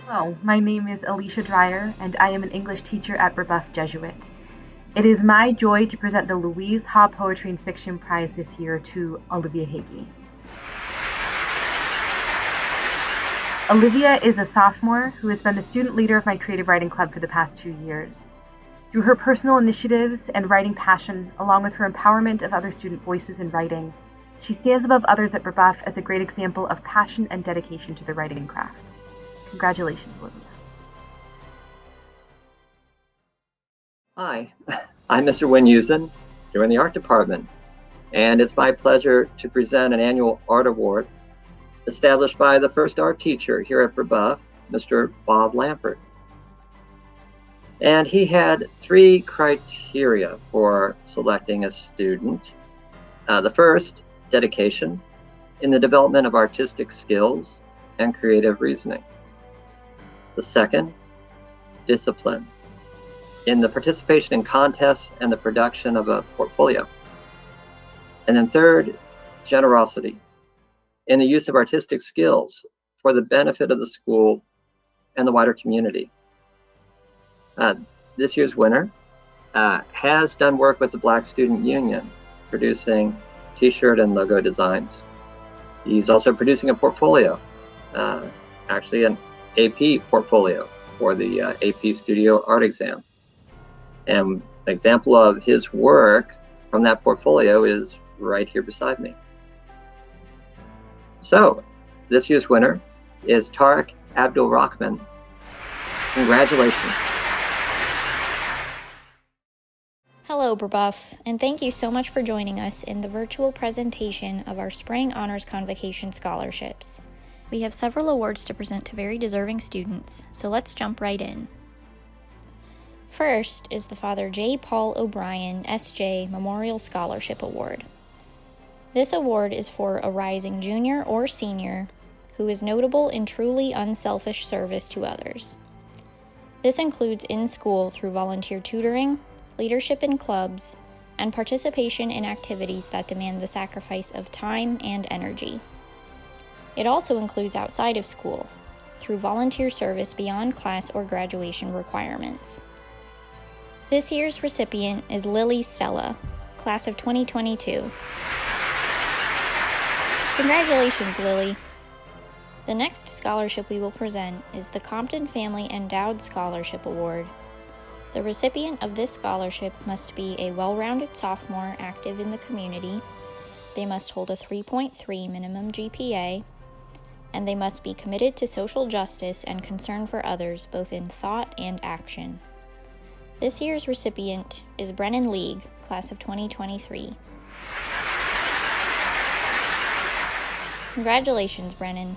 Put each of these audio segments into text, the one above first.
Hello, my name is Alicia Dreyer, and I am an English teacher at Brebeuf Jesuit. It is my joy to present the Louise Haugh Poetry and Fiction Prize this year to Olivia Haugh. Olivia is a sophomore who has been the student leader of my creative writing club for the past 2 years. Through her personal initiatives and writing passion, along with her empowerment of other student voices in writing, she stands above others at Brebeuf as a great example of passion and dedication to the writing craft. Congratulations, Olivia. Hi, I'm Mr. Winhusen, here in the art department, and it's my pleasure to present an annual art award established by the first art teacher here at Brebeuf, Mr. Bob Lampert. And he had 3 criteria for selecting a student. The first, dedication in the development of artistic skills and creative reasoning. The second, discipline in the participation in contests and the production of a portfolio. And then third, generosity in the use of artistic skills for the benefit of the school and the wider community. This year's winner has done work with the Black Student Union, producing t-shirt and logo designs. He's also producing a portfolio, actually an AP portfolio for the AP Studio Art Exam. And an example of his work from that portfolio is right here beside me. So, this year's winner is Tariq Abdul Rahman. Congratulations. Hello, Brebeuf, and thank you so much for joining us in the virtual presentation of our Spring Honors Convocation scholarships. We have several awards to present to very deserving students, so let's jump right in. First is the Father J. Paul O'Brien, S.J. Memorial Scholarship Award. This award is for a rising junior or senior who is notable in truly unselfish service to others. This includes in school through volunteer tutoring, leadership in clubs, and participation in activities that demand the sacrifice of time and energy. It also includes outside of school, through volunteer service beyond class or graduation requirements. This year's recipient is Lily Stella, class of 2022. Congratulations, Lily. The next scholarship we will present is the Compton Family Endowed Scholarship Award. The recipient of this scholarship must be a well-rounded sophomore active in the community. They must hold a 3.3 minimum GPA, and they must be committed to social justice and concern for others both in thought and action. This year's recipient is Brennan League, class of 2023. Congratulations, Brennan.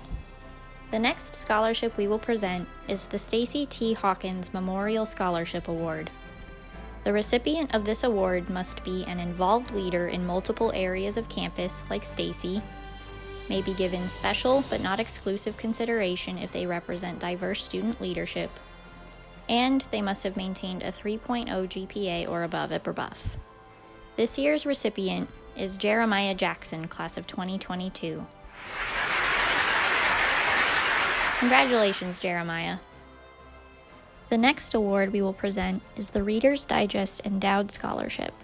The next scholarship we will present is the Stacey T. Hawkins Memorial Scholarship Award. The recipient of this award must be an involved leader in multiple areas of campus like Stacey, may be given special but not exclusive consideration if they represent diverse student leadership, and they must have maintained a 3.0 GPA or above at Brebeuf. This year's recipient is Jeremiah Jackson, class of 2022. Congratulations, Jeremiah. The next award we will present is the Reader's Digest Endowed Scholarship.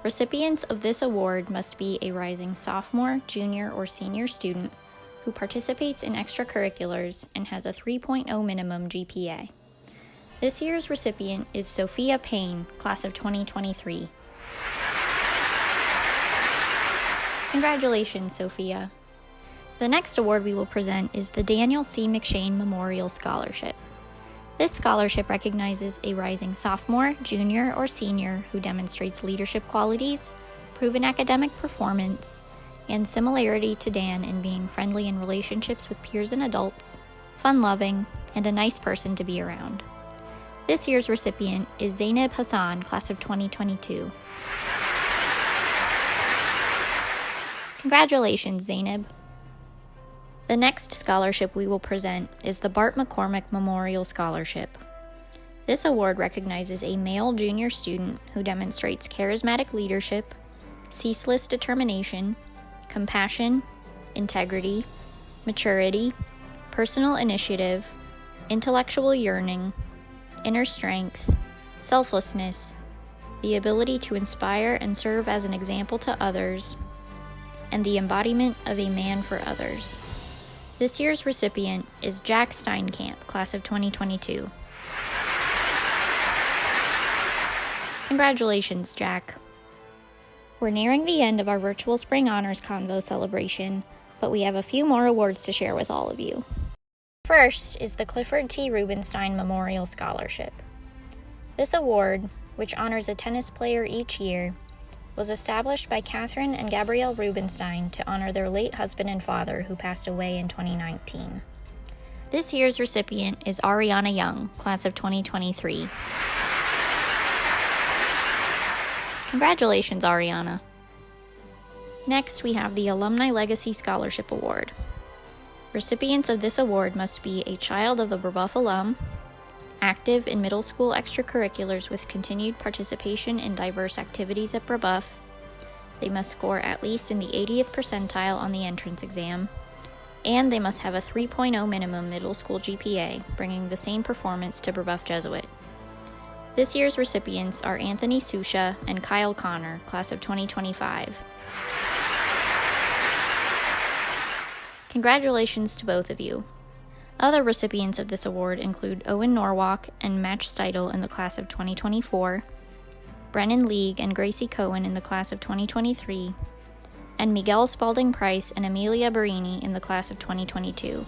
Recipients of this award must be a rising sophomore, junior, or senior student who participates in extracurriculars and has a 3.0 minimum GPA. This year's recipient is Sophia Payne, class of 2023. Congratulations, Sophia. The next award we will present is the Daniel C. McShane Memorial Scholarship. This scholarship recognizes a rising sophomore, junior, or senior who demonstrates leadership qualities, proven academic performance, and similarity to Dan in being friendly in relationships with peers and adults, fun-loving, and a nice person to be around. This year's recipient is Zainab Hassan, class of 2022. Congratulations, Zainab. The next scholarship we will present is the Bart McCormick Memorial Scholarship. This award recognizes a male junior student who demonstrates charismatic leadership, ceaseless determination, compassion, integrity, maturity, personal initiative, intellectual yearning, inner strength, selflessness, the ability to inspire and serve as an example to others, and the embodiment of a man for others. This year's recipient is Jack Steinkamp, class of 2022. Congratulations, Jack. We're nearing the end of our virtual Spring Honors Convo celebration, but we have a few more awards to share with all of you. First is the Clifford T. Rubenstein Memorial Scholarship. This award, which honors a tennis player each year, was established by Catherine and Gabrielle Rubenstein to honor their late husband and father who passed away in 2019. This year's recipient is Ariana Young, class of 2023. Congratulations, Ariana. Next, we have the Alumni Legacy Scholarship Award. Recipients of this award must be a child of a Brebeuf alum, active in middle school extracurriculars with continued participation in diverse activities at Brebeuf. They must score at least in the 80th percentile on the entrance exam, and they must have a 3.0 minimum middle school GPA, bringing the same performance to Brebeuf Jesuit. This year's recipients are Anthony Susha and Kyle Connor, class of 2025. Congratulations to both of you. Other recipients of this award include Owen Norwalk and Match Steidel in the class of 2024, Brennan League and Gracie Cohen in the class of 2023, and Miguel Spalding Price and Amelia Barini in the class of 2022.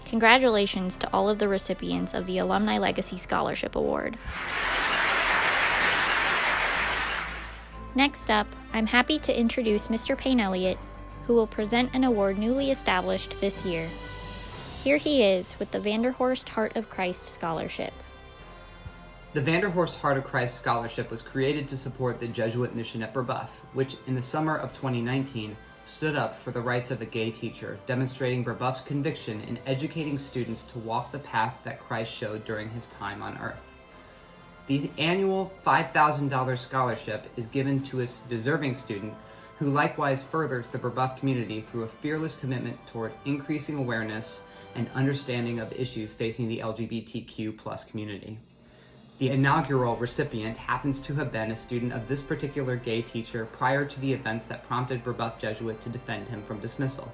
Congratulations to all of the recipients of the Alumni Legacy Scholarship Award. Next up, I'm happy to introduce Mr. Payne Elliott, who will present an award newly established this year. Here he is with the VanderHorst Heart of Christ Scholarship. The VanderHorst Heart of Christ Scholarship was created to support the Jesuit mission at Brebeuf, which in the summer of 2019 stood up for the rights of a gay teacher, demonstrating Brebeuf's conviction in educating students to walk the path that Christ showed during his time on earth. The annual $5,000 scholarship is given to a deserving student who likewise furthers the Brebeuf community through a fearless commitment toward increasing awareness and understanding of issues facing the LGBTQ+ community. The inaugural recipient happens to have been a student of this particular gay teacher prior to the events that prompted Brebeuf Jesuit to defend him from dismissal.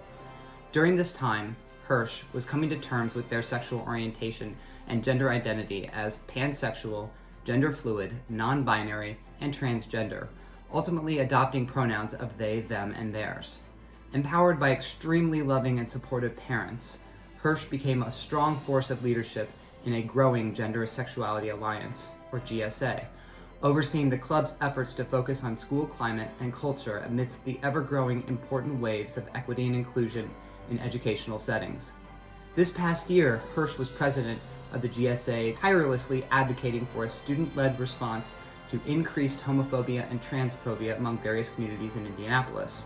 During this time, Hirsch was coming to terms with their sexual orientation and gender identity as pansexual, gender fluid, non-binary, and transgender, ultimately adopting pronouns of they, them, and theirs. Empowered by extremely loving and supportive parents, Hirsch became a strong force of leadership in a growing Gender Sexuality Alliance, or GSA, overseeing the club's efforts to focus on school climate and culture amidst the ever-growing important waves of equity and inclusion in educational settings. This past year, Hirsch was president of the GSA, tirelessly advocating for a student-led response to increased homophobia and transphobia among various communities in Indianapolis.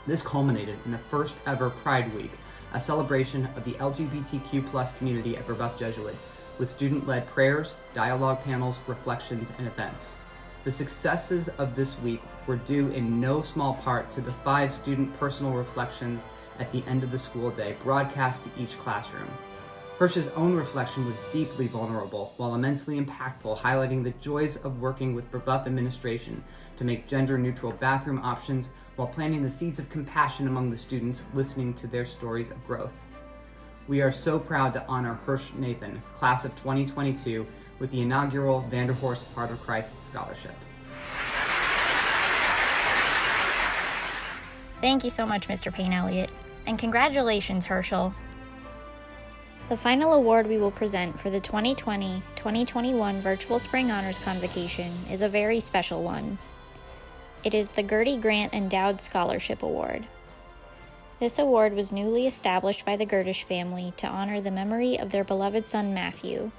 This culminated in the first ever Pride Week, a celebration of the LGBTQ+ community at Brebeuf Jesuit, with student-led prayers, dialogue panels, reflections, and events. The successes of this week were due in no small part to the 5 student personal reflections at the end of the school day, broadcast to each classroom. Hirsch's own reflection was deeply vulnerable, while immensely impactful, highlighting the joys of working with Brebeuf administration to make gender-neutral bathroom options while planting the seeds of compassion among the students listening to their stories of growth. We are so proud to honor Hirsch Nathan, class of 2022, with the inaugural VanderHorst Heart of Christ Scholarship. Thank you so much, Mr. Payne Elliott, and congratulations, Herschel. The final award we will present for the 2020-2021 Virtual Spring Honors Convocation is a very special one. It is the Gerdy Grant Endowed Scholarship Award. This award was newly established by the Gerdish family to honor the memory of their beloved son Matthew,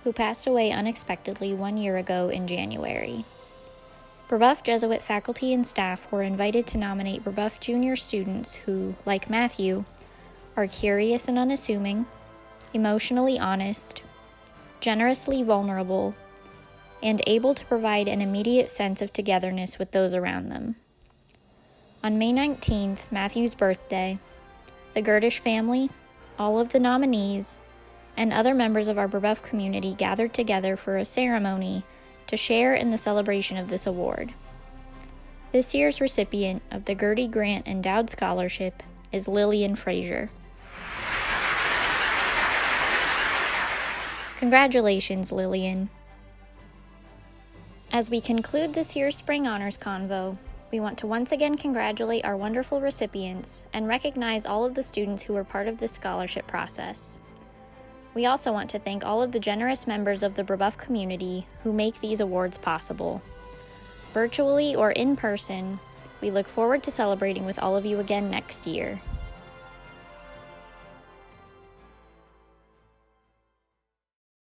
who passed away unexpectedly 1 year ago in January. Brebeuf Jesuit faculty and staff were invited to nominate Brebeuf junior students who, like Matthew, are curious and unassuming, emotionally honest, generously vulnerable, and able to provide an immediate sense of togetherness with those around them. On May 19th, Matthew's birthday, the Gerdish family, all of the nominees, and other members of our Brebeuf community gathered together for a ceremony to share in the celebration of this award. This year's recipient of the Gerdy Grant Endowed Scholarship is Lillian Frazier. Congratulations, Lillian. As we conclude this year's Spring Honors Convo, we want to once again congratulate our wonderful recipients and recognize all of the students who were part of this scholarship process. We also want to thank all of the generous members of the Brebeuf community who make these awards possible. Virtually or in person, we look forward to celebrating with all of you again next year.